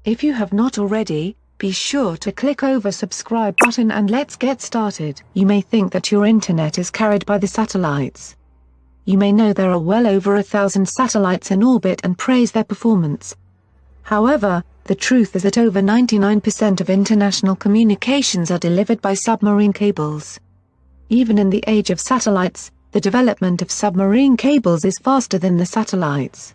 If you have not already, be sure to click over subscribe button and let's get started. You may think that your internet is carried by the satellites. You may know there are well over 1,000 satellites in orbit and praise their performance. However, the truth is that over 99% of international communications are delivered by submarine cables. Even in the age of satellites, the development of submarine cables is faster than the satellites.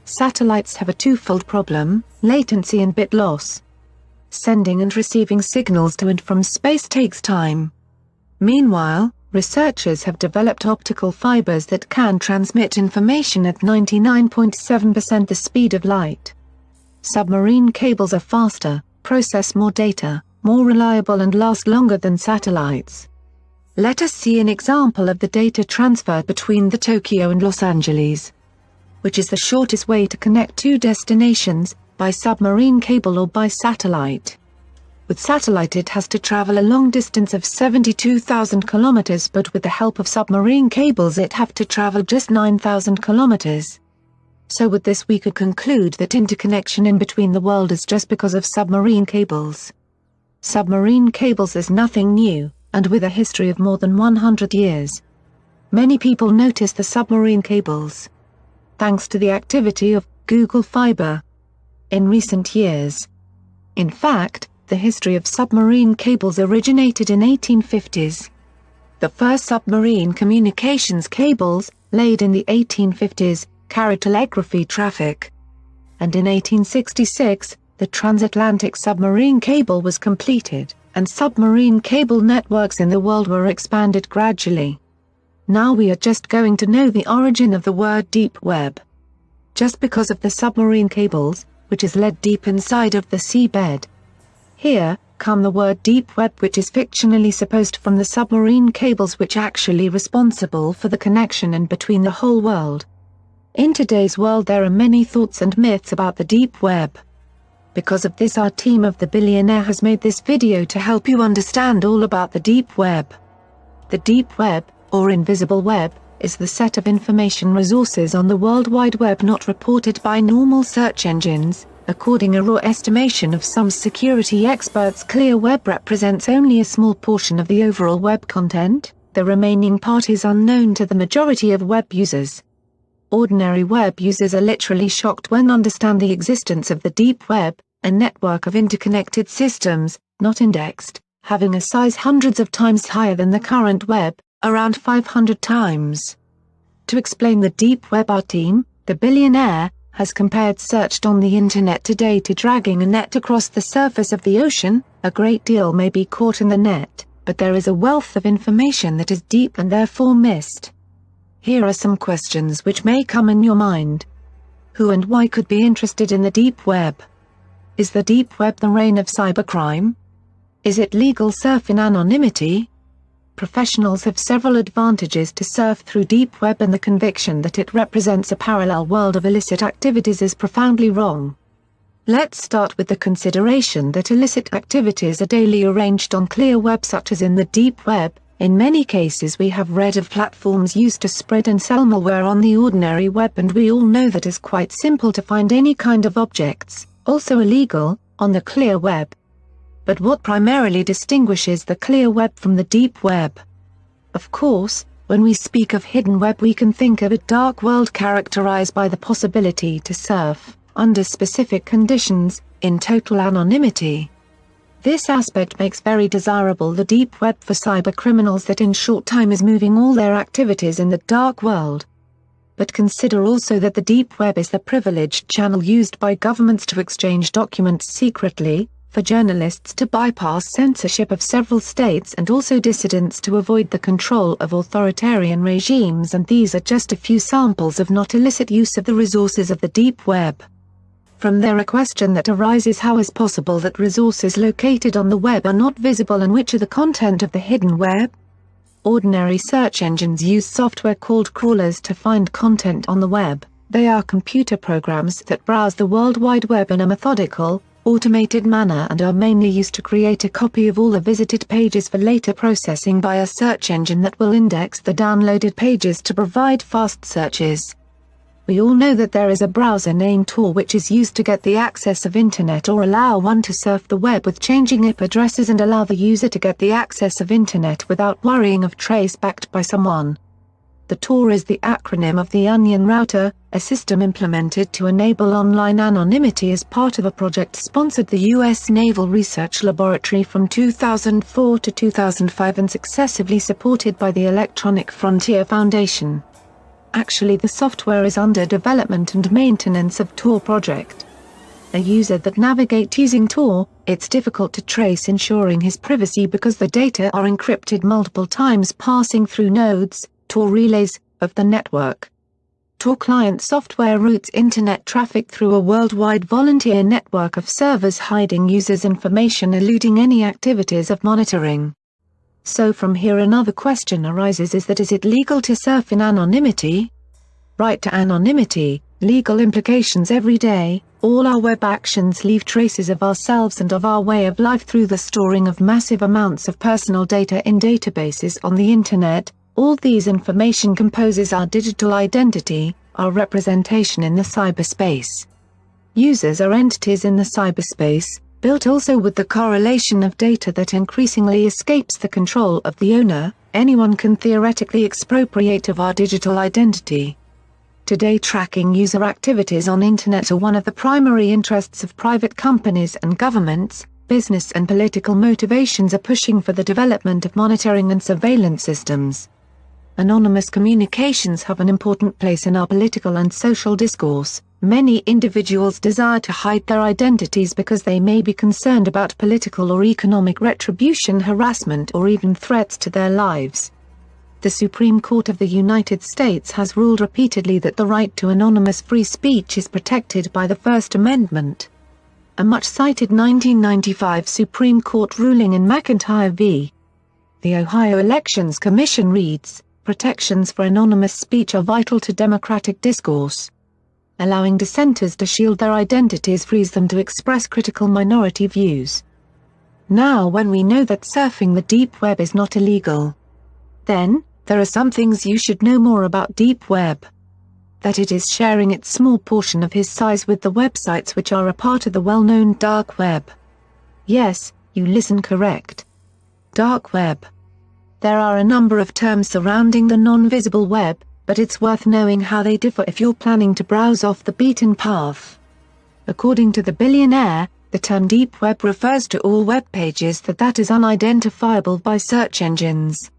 Satellites have a twofold problem: latency and bit loss. Sending and receiving signals to and from space takes time. Meanwhile, researchers have developed optical fibers that can transmit information at 99.7% the speed of light. Submarine cables are faster, process more data, more reliable and last longer than satellites. Let us see an example of the data transfer between the Tokyo and Los Angeles, which is the shortest way to connect two destinations, by submarine cable or by satellite. With satellite it has to travel a long distance of 72,000 kilometers, but with the help of submarine cables it have to travel just 9,000 kilometers. So with this we could conclude that interconnection in between the world is just because of submarine cables. Submarine cables is nothing new, and with a history of more than 100 years. Many people notice the submarine cables, thanks to the activity of Google Fiber in recent years. In fact, the history of submarine cables originated in 1850s. The first submarine communications cables, laid in the 1850s, carried telegraphy traffic. And in 1866, the transatlantic submarine cable was completed, and submarine cable networks in the world were expanded gradually. Now we are just going to know the origin of the word deep web. Just because of the submarine cables, which is led deep inside of the seabed. Here come the word deep web, which is fictionally supposed from the submarine cables which actually responsible for the connection and between the whole world. In today's world there are many thoughts and myths about the deep web. Because of this our team of the Billionaire has made this video to help you understand all about the deep web. The deep web, or invisible web, is the set of information resources on the World Wide Web not reported by normal search engines. According a raw estimation of some security experts, clear web represents only a small portion of the overall web content. The remaining part is unknown to the majority of web users. Ordinary web users are literally shocked when understand the existence of the deep web, a network of interconnected systems, not indexed, having a size hundreds of times higher than the current web, around 500 times. To explain the deep web, our team, the Billionaire, has compared searched on the internet today to dragging a net across the surface of the ocean. A great deal may be caught in the net, but there is a wealth of information that is deep and therefore missed. Here are some questions which may come in your mind. Who and why could be interested in the deep web? Is the deep web the reign of cybercrime? Is it legal surf in anonymity? Professionals have several advantages to surf through deep web, and the conviction that it represents a parallel world of illicit activities is profoundly wrong. Let's start with the consideration that illicit activities are daily arranged on clear web, such as in the deep web. In many cases we have read of platforms used to spread and sell malware on the ordinary web, and we all know that it's quite simple to find any kind of objects, also illegal, on the clear web. But what primarily distinguishes the clear web from the deep web? Of course, when we speak of hidden web we can think of a dark world characterized by the possibility to surf, under specific conditions, in total anonymity. This aspect makes very desirable the deep web for cybercriminals that in short time is moving all their activities in the dark world. But consider also that the deep web is the privileged channel used by governments to exchange documents secretly, for journalists to bypass censorship of several states, and also dissidents to avoid the control of authoritarian regimes, and these are just a few samples of not illicit use of the resources of the deep web. From there a question that arises: how is possible that resources located on the web are not visible, and which are the content of the hidden web? Ordinary search engines use software called crawlers to find content on the web. They are computer programs that browse the World Wide Web in a methodical, automated manner and are mainly used to create a copy of all the visited pages for later processing by a search engine that will index the downloaded pages to provide fast searches. We all know that there is a browser named Tor which is used to get the access of internet or allow one to surf the web with changing IP addresses and allow the user to get the access of internet without worrying of trace backed by someone. The Tor is the acronym of the Onion Router, a system implemented to enable online anonymity as part of a project sponsored the U.S. Naval Research Laboratory from 2004 to 2005 and successively supported by the Electronic Frontier Foundation. Actually, the software is under development and maintenance of Tor project. A user that navigates using Tor, it's difficult to trace ensuring his privacy because the data are encrypted multiple times passing through nodes, Tor relays, of the network. Tor client software routes internet traffic through a worldwide volunteer network of servers hiding users' information eluding any activities of monitoring. So from here another question arises is it legal to surf in anonymity? Right to anonymity, legal implications every day, all our web actions leave traces of ourselves and of our way of life through the storing of massive amounts of personal data in databases on the internet. All these information composes our digital identity, our representation in the cyberspace. Users are entities in the cyberspace, built also with the correlation of data that increasingly escapes the control of the owner. Anyone can theoretically expropriate of our digital identity. Today, tracking user activities on internet are one of the primary interests of private companies and governments. Business and political motivations are pushing for the development of monitoring and surveillance systems. Anonymous communications have an important place in our political and social discourse. Many individuals desire to hide their identities because they may be concerned about political or economic retribution, harassment, or even threats to their lives. The Supreme Court of the United States has ruled repeatedly that the right to anonymous free speech is protected by the First Amendment. A much-cited 1995 Supreme Court ruling in McIntyre v. The Ohio Elections Commission reads, "Protections for anonymous speech are vital to democratic discourse. Allowing dissenters to shield their identities frees them to express critical minority views." Now when we know that surfing the deep web is not illegal, then, there are some things you should know more about deep web. That it is sharing its small portion of his size with the websites which are a part of the well-known dark web. Yes, you listen correct. Dark web. There are a number of terms surrounding the non-visible web, but it's worth knowing how they differ if you're planning to browse off the beaten path. According to the Billionaire, the term deep web refers to all web pages that is unidentifiable by search engines.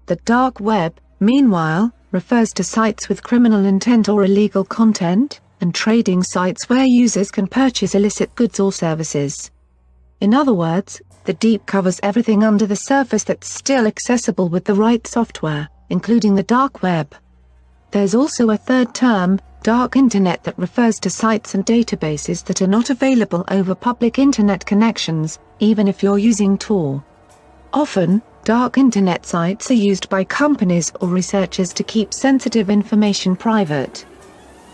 The dark web, meanwhile, refers to sites with criminal intent or illegal content, and trading sites where users can purchase illicit goods or services. In other words, the deep covers everything under the surface that's still accessible with the right software, including the dark web. There's also a third term, dark internet, that refers to sites and databases that are not available over public internet connections, even if you're using Tor. Often, dark internet sites are used by companies or researchers to keep sensitive information private.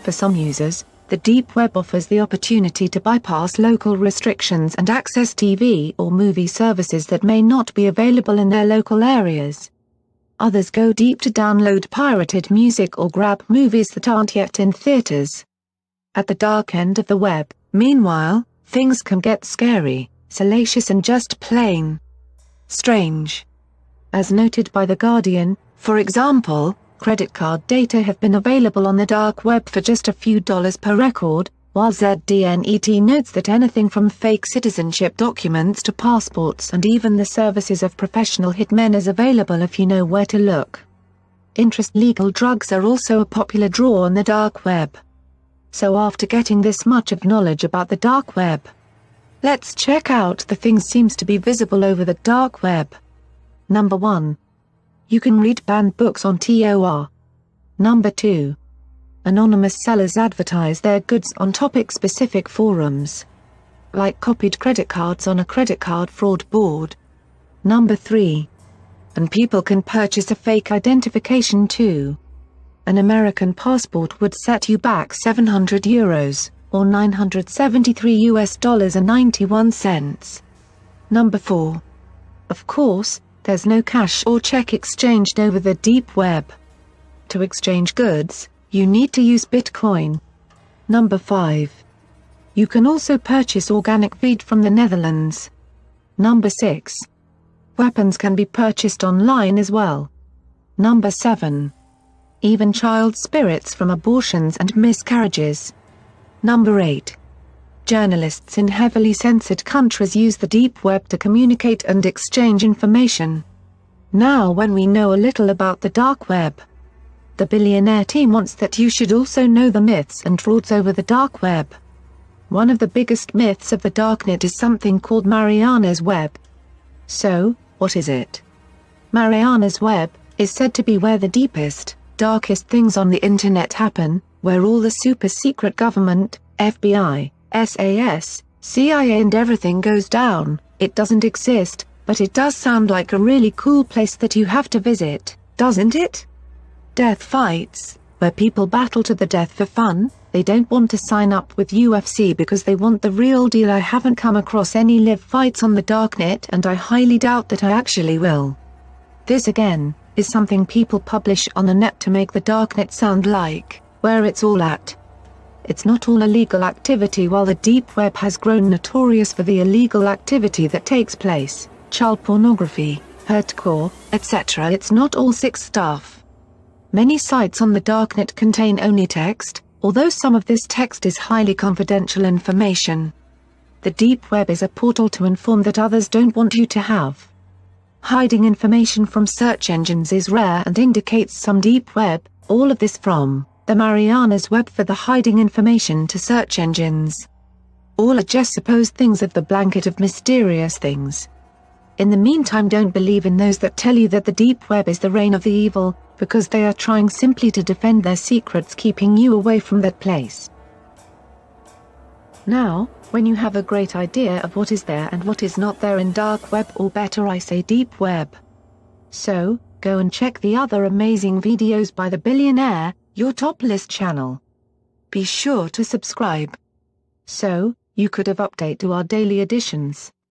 For some users, the deep web offers the opportunity to bypass local restrictions and access TV or movie services that may not be available in their local areas. Others go deep to download pirated music or grab movies that aren't yet in theaters. At the dark end of the web, meanwhile, things can get scary, salacious, and just plain strange. As noted by The Guardian, for example, credit card data have been available on the dark web for just a few dollars per record, while ZDNet notes that anything from fake citizenship documents to passports and even the services of professional hitmen is available if you know where to look. Legal drugs are also a popular draw on the dark web. So after getting this much of knowledge about the dark web, let's check out the things seems to be visible over the dark web. Number 1. You can read banned books on Tor. Number 2. Anonymous sellers advertise their goods on topic-specific forums, like copied credit cards on a credit card fraud board. Number 3. And people can purchase a fake identification too. An American passport would set you back €700, or $973.91. Number 4. Of course, there's no cash or check exchanged over the deep web. To exchange goods, You need to use Bitcoin. Number 5. You can also purchase organic feed from the Netherlands. Number 6. Weapons can be purchased online as well. Number 7. Even child spirits from abortions and miscarriages. Number 8. Journalists in heavily censored countries use the deep web to communicate and exchange information. Now when we know a little about the dark web, the Billionaire team wants that you should also know the myths and frauds over the dark web. One of the biggest myths of the darknet is something called Mariana's Web. So, what is it? Mariana's Web is said to be where the deepest, darkest things on the internet happen, where all the super-secret government, FBI, SAS, CIA and everything goes down. It doesn't exist, but it does sound like a really cool place that you have to visit, doesn't it? Death fights, where people battle to the death for fun. They don't want to sign up with UFC because they want the real deal. I haven't come across any live fights on the darknet and I highly doubt that I actually will. This again, is something people publish on the net to make the darknet sound like where it's all at. It's not all illegal activity. While the deep web has grown notorious for the illegal activity that takes place, child pornography, hardcore, etc., it's not all sick stuff. Many sites on the darknet contain only text, although some of this text is highly confidential information. The deep web is a portal to inform that others don't want you to have. Hiding information from search engines is rare and indicates some deep web. All of this from the Mariana's Web for the hiding information to search engines. All are just supposed things of the blanket of mysterious things. In the meantime, don't believe in those that tell you that the deep web is the reign of the evil, because they are trying simply to defend their secrets, keeping you away from that place. Now, when you have a great idea of what is there and what is not there in dark web, or better I say deep web. So, go and check the other amazing videos by the Billionaire, your top list channel. Be sure to subscribe, so you could have update to our daily editions.